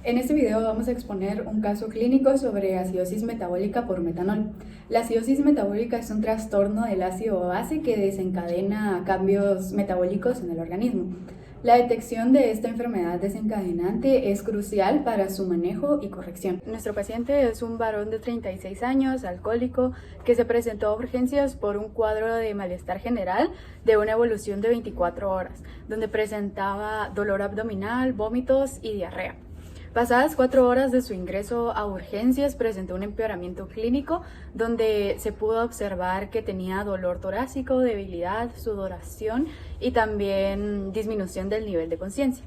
En este video vamos a exponer un caso clínico sobre acidosis metabólica por metanol. La acidosis metabólica es un trastorno del ácido base que desencadena cambios metabólicos en el organismo. La detección de esta enfermedad desencadenante es crucial para su manejo y corrección. Nuestro paciente es un varón de 36 años, alcohólico, que se presentó a urgencias por un cuadro de malestar general de una evolución de 24 horas, donde presentaba dolor abdominal, vómitos y diarrea. Pasadas 4 horas de su ingreso a urgencias, presentó un empeoramiento clínico donde se pudo observar que tenía dolor torácico, debilidad, sudoración y también disminución del nivel de conciencia.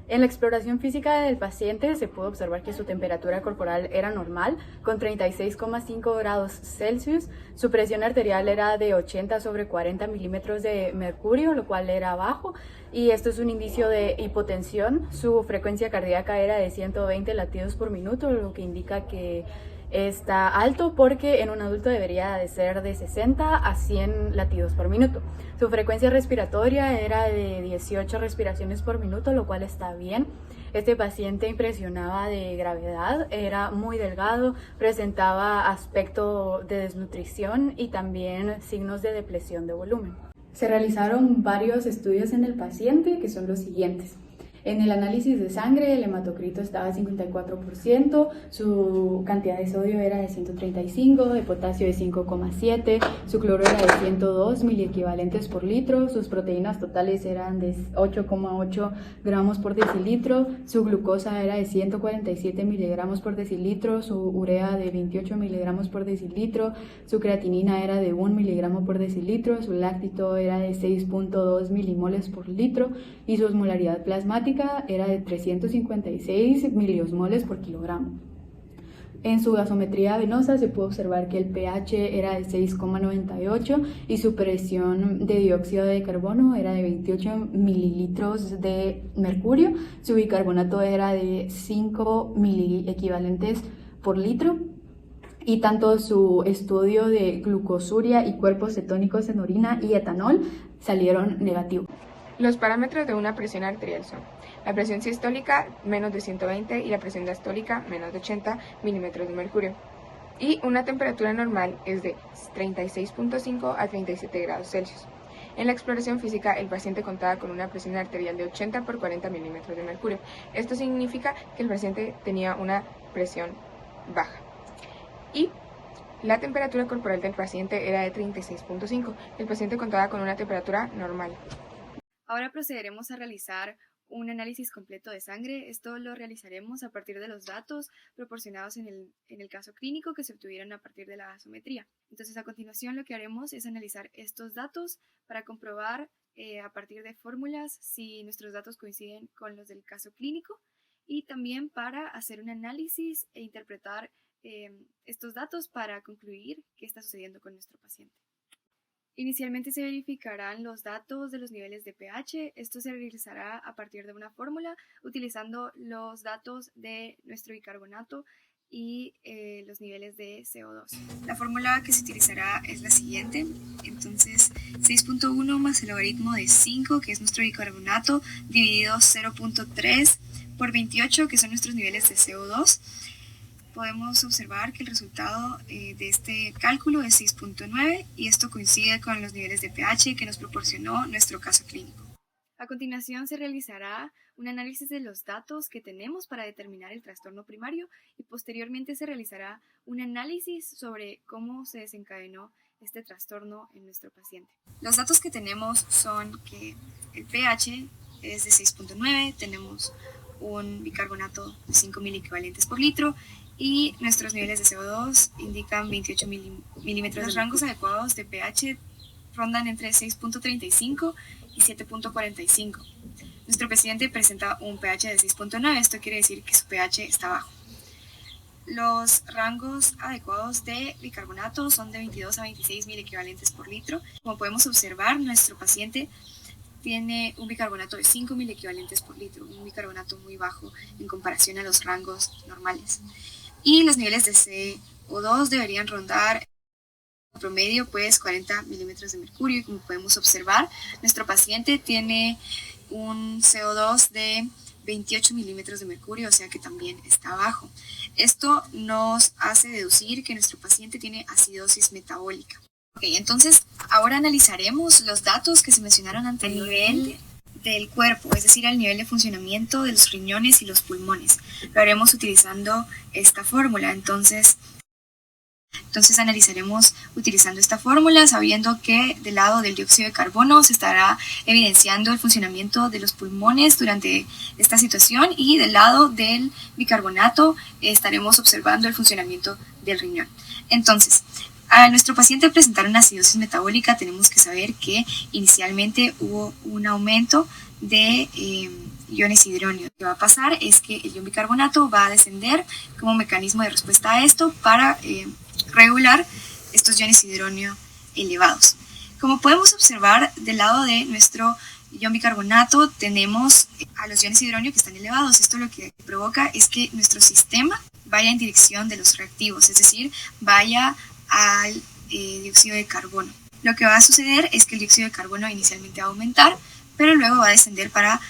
En la exploración física del paciente se pudo observar que su temperatura corporal era normal, con 36,5 grados Celsius. Su presión arterial era de 80 sobre 40 milímetros de mercurio, lo cual era bajo, y esto es un indicio de hipotensión. Su frecuencia cardíaca era de 120 latidos por minuto, lo que indica que está alto porque en un adulto debería de ser de 60 a 100 latidos por minuto. Su frecuencia respiratoria era de 18 respiraciones por minuto, lo cual está bien. Este paciente impresionaba de gravedad, era muy delgado, presentaba aspecto de desnutrición y también signos de depresión de volumen. Se realizaron varios estudios en el paciente que son los siguientes. En el análisis de sangre, el hematocrito estaba a 54%, su cantidad de sodio era de 135, de potasio de 5,7, su cloro era de 102 miliequivalentes por litro, sus proteínas totales eran de 8,8 gramos por decilitro, su glucosa era de 147 miligramos por decilitro, su urea de 28 miligramos por decilitro, su creatinina era de 1 miligramo por decilitro, su láctito era de 6,2 milimoles por litro y su osmolaridad plasmática era de 356 miliosmoles por kilogramo. En su gasometría venosa se pudo observar que el pH era de 6,98 y su presión de dióxido de carbono era de 28 mililitros de mercurio. Su bicarbonato era de 5 miliequivalentes por litro. Y tanto su estudio de glucosuria y cuerpos cetónicos en orina y etanol salieron negativos. Los parámetros de una presión arterial son la presión sistólica menos de 120 y la presión diastólica menos de 80 milímetros de mercurio. Y una temperatura normal es de 36,5 a 37 grados Celsius. En la exploración física, el paciente contaba con una presión arterial de 80 por 40 milímetros de mercurio. Esto significa que el paciente tenía una presión baja. Y la temperatura corporal del paciente era de 36,5. El paciente contaba con una temperatura normal. Ahora procederemos a realizar un análisis completo de sangre. Esto lo realizaremos a partir de los datos proporcionados en el caso clínico que se obtuvieron a partir de la gasometría. Entonces, a continuación lo que haremos es analizar estos datos para comprobar a partir de fórmulas si nuestros datos coinciden con los del caso clínico y también para hacer un análisis e interpretar estos datos para concluir qué está sucediendo con nuestro paciente. Inicialmente se verificarán los datos de los niveles de pH. Esto se realizará a partir de una fórmula utilizando los datos de nuestro bicarbonato y los niveles de CO2. La fórmula que se utilizará es la siguiente. Entonces, 6,1 más el logaritmo de 5, que es nuestro bicarbonato, dividido 0,3 por 28, que son nuestros niveles de CO2. Podemos observar que el resultado de este cálculo es 6,9 y esto coincide con los niveles de pH que nos proporcionó nuestro caso clínico. A continuación se realizará un análisis de los datos que tenemos para determinar el trastorno primario y posteriormente se realizará un análisis sobre cómo se desencadenó este trastorno en nuestro paciente. Los datos que tenemos son que el pH es de 6,9, tenemos un bicarbonato de 5 miliequivalentes por litro y nuestros niveles de CO2 indican 28 milímetros. Los rangos adecuados de pH rondan entre 6,35 y 7,45. Nuestro paciente presenta un pH de 6,9, esto quiere decir que su pH está bajo. Los rangos adecuados de bicarbonato son de 22 a 26 miliequivalentes por litro. Como podemos observar, nuestro paciente tiene un bicarbonato de 5 miliequivalentes por litro, un bicarbonato muy bajo en comparación a los rangos normales. Y los niveles de CO2 deberían rondar en promedio 40 milímetros de mercurio. Y como podemos observar, nuestro paciente tiene un CO2 de 28 milímetros de mercurio, o sea que también está bajo. Esto nos hace deducir que nuestro paciente tiene acidosis metabólica. Ok, entonces ahora analizaremos los datos que se mencionaron anteriormente a nivel del cuerpo, es decir, al nivel de funcionamiento de los riñones y los pulmones. Lo haremos utilizando esta fórmula, entonces analizaremos utilizando esta fórmula, sabiendo que del lado del dióxido de carbono se estará evidenciando el funcionamiento de los pulmones durante esta situación y del lado del bicarbonato estaremos observando el funcionamiento del riñón. Entonces, a nuestro paciente presentar una acidosis metabólica tenemos que saber que inicialmente hubo un aumento de iones hidronio. Lo que va a pasar es que el ion bicarbonato va a descender como mecanismo de respuesta a esto para regular estos iones hidronio elevados. Como podemos observar del lado de nuestro ion bicarbonato tenemos a los iones hidronio que están elevados. Esto lo que provoca es que nuestro sistema vaya en dirección de los reactivos, es decir, vaya al dióxido de carbono. Lo que va a suceder es que el dióxido de carbono inicialmente va a aumentar, pero luego va a descender para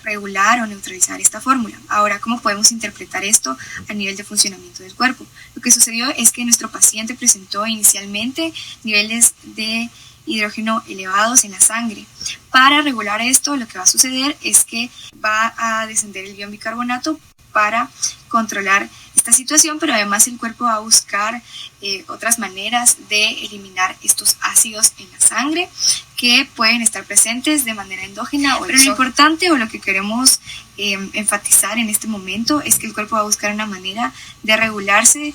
regular o neutralizar esta fórmula. Ahora, ¿cómo podemos interpretar esto a nivel de funcionamiento del cuerpo? Lo que sucedió es que nuestro paciente presentó inicialmente niveles de hidrógeno elevados en la sangre. Para regular esto, lo que va a suceder es que va a descender el ion bicarbonato para controlar esta situación, pero además el cuerpo va a buscar otras maneras de eliminar estos ácidos en la sangre que pueden estar presentes de manera endógena o exógena. Pero lo importante o lo que queremos enfatizar en este momento es que el cuerpo va a buscar una manera de regularse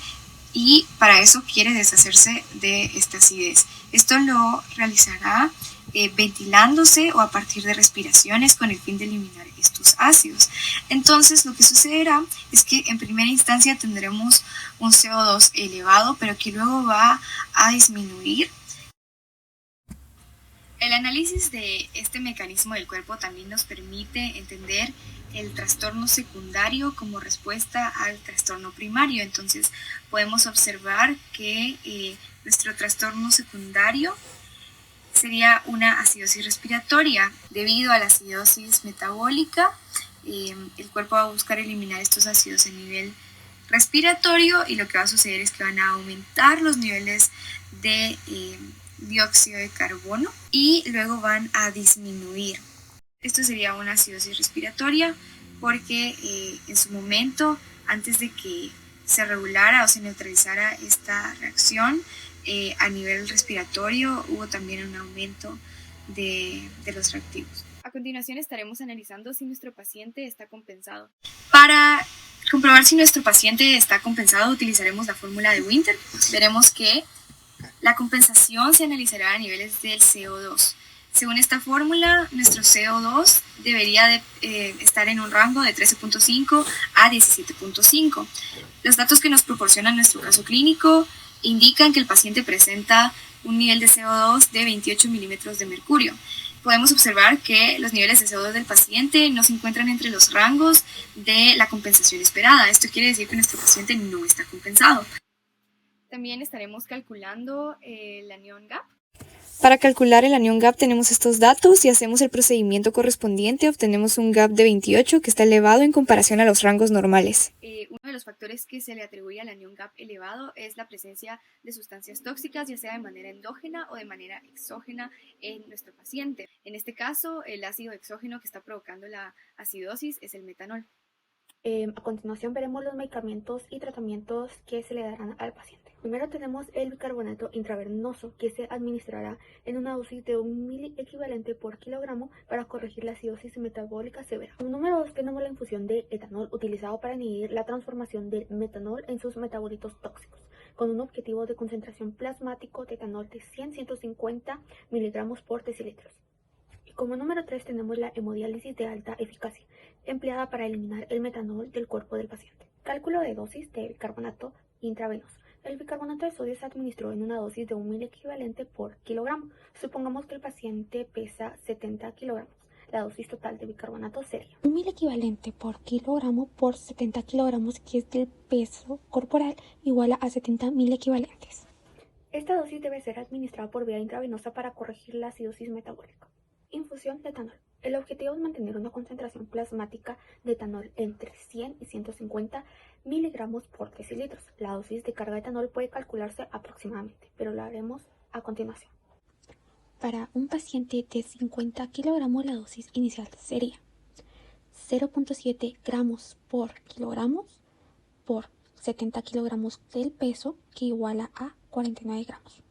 y para eso quiere deshacerse de esta acidez. Esto lo realizará ventilándose o a partir de respiraciones con el fin de eliminar estos ácidos. Entonces lo que sucederá es que en primera instancia tendremos un CO2 elevado, pero que luego va a disminuir. El análisis de este mecanismo del cuerpo también nos permite entender el trastorno secundario como respuesta al trastorno primario. Entonces podemos observar que nuestro trastorno secundario sería una acidosis respiratoria. Debido a la acidosis metabólica, el cuerpo va a buscar eliminar estos ácidos a nivel respiratorio y lo que va a suceder es que van a aumentar los niveles de dióxido de carbono y luego van a disminuir. Esto sería una acidosis respiratoria porque en su momento, antes de que se regulara o se neutralizara esta reacción, a nivel respiratorio hubo también un aumento de los reactivos. A continuación estaremos analizando si nuestro paciente está compensado. Para comprobar si nuestro paciente está compensado utilizaremos la fórmula de Winter. Veremos que la compensación se analizará a niveles del CO2. Según esta fórmula, nuestro CO2 debería de, estar en un rango de 13.5 a 17.5. Los datos que nos proporciona nuestro caso clínico indican que el paciente presenta un nivel de CO2 de 28 milímetros de mercurio. Podemos observar que los niveles de CO2 del paciente no se encuentran entre los rangos de la compensación esperada. Esto quiere decir que nuestro paciente no está compensado. También estaremos calculando el anion gap. Para calcular el anion gap tenemos estos datos y hacemos el procedimiento correspondiente. Obtenemos un gap de 28 que está elevado en comparación a los rangos normales. Uno de los factores que se le atribuye al anion gap elevado es la presencia de sustancias tóxicas, ya sea de manera endógena o de manera exógena en nuestro paciente. En este caso, el ácido exógeno que está provocando la acidosis es el metanol. A continuación veremos los medicamentos y tratamientos que se le darán al paciente. Primero tenemos el bicarbonato intravenoso que se administrará en una dosis de 1 ml equivalente por kilogramo para corregir la acidosis metabólica severa. Como número 2 tenemos la infusión de etanol utilizado para inhibir la transformación del metanol en sus metabolitos tóxicos, con un objetivo de concentración plasmático de etanol de 100-150 miligramos por decilitros. Como número 3 tenemos la hemodiálisis de alta eficacia, empleada para eliminar el metanol del cuerpo del paciente. Cálculo de dosis de bicarbonato intravenoso. El bicarbonato de sodio se administró en una dosis de 1 ml equivalente por kilogramo. Supongamos que el paciente pesa 70 kilogramos. La dosis total de bicarbonato sería 1 ml equivalente por kilogramo por 70 kilogramos, que es del peso corporal, igual a 70 mil equivalentes. Esta dosis debe ser administrada por vía intravenosa para corregir la acidosis metabólica. Infusión de etanol. El objetivo es mantener una concentración plasmática de etanol entre 100 y 150 miligramos por decilitros. La dosis de carga de etanol puede calcularse aproximadamente, pero lo haremos a continuación. Para un paciente de 50 kilogramos, la dosis inicial sería 0.7 gramos por kilogramos por 70 kilogramos del peso, que iguala a 49 gramos.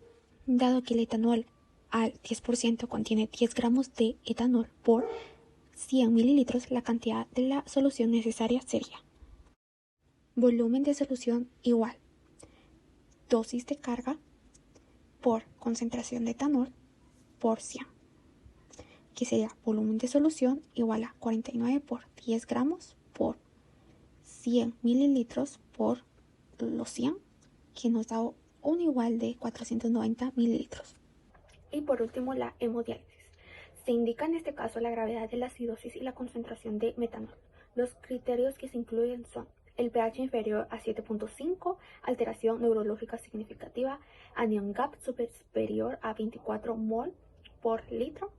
Dado que el etanol al 10% contiene 10 gramos de etanol por 100 mililitros, la cantidad de la solución necesaria sería volumen de solución igual dosis de carga por concentración de etanol por 100, que sería volumen de solución igual a 49 por 10 gramos por 100 mililitros por los 100, que nos da un igual de 490 mililitros. Y por último, la hemodiálisis. Se indica en este caso la gravedad de la acidosis y la concentración de metanol. Los criterios que se incluyen son el pH inferior a 7.5, alteración neurológica significativa, anion gap superior a 24 mol por litro,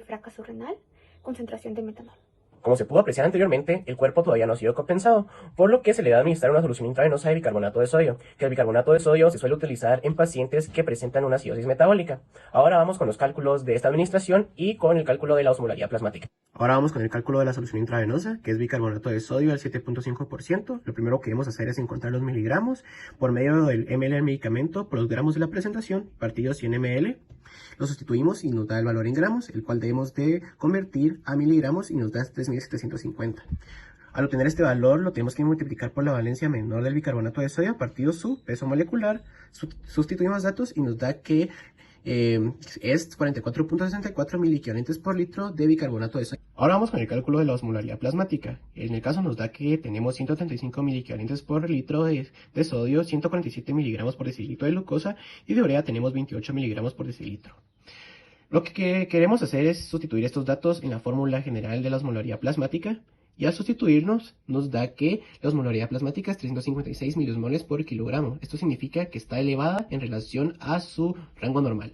fracaso renal, concentración de metanol. Como se pudo apreciar anteriormente, el cuerpo todavía no ha sido compensado, por lo que se le debe administrar una solución intravenosa de bicarbonato de sodio, que el bicarbonato de sodio se suele utilizar en pacientes que presentan una acidosis metabólica. Ahora vamos con los cálculos de esta administración y con el cálculo de la osmolaridad plasmática. Ahora vamos con el cálculo de la solución intravenosa, que es bicarbonato de sodio al 7.5%. Lo primero que debemos hacer es encontrar los miligramos por medio del ml del medicamento por los gramos de la presentación, partido 100 ml. Lo sustituimos y nos da el valor en gramos, el cual debemos de convertir a miligramos y nos da 3.750. Al obtener este valor lo tenemos que multiplicar por la valencia menor del bicarbonato de sodio partido su peso molecular. Sustituimos datos y nos da que es 44.64 miliequivalentes por litro de bicarbonato de sodio. Ahora vamos con el cálculo de la osmolaridad plasmática. En el caso nos da que tenemos 135 miliequivalentes por litro de sodio, 147 miligramos por decilitro de glucosa y de urea tenemos 28 miligramos por decilitro. Lo que queremos hacer es sustituir estos datos en la fórmula general de la osmolaridad plasmática, y al sustituirnos nos da que la osmolaridad plasmática es 356 milimoles por kilogramo. Esto significa que está elevada en relación a su rango normal.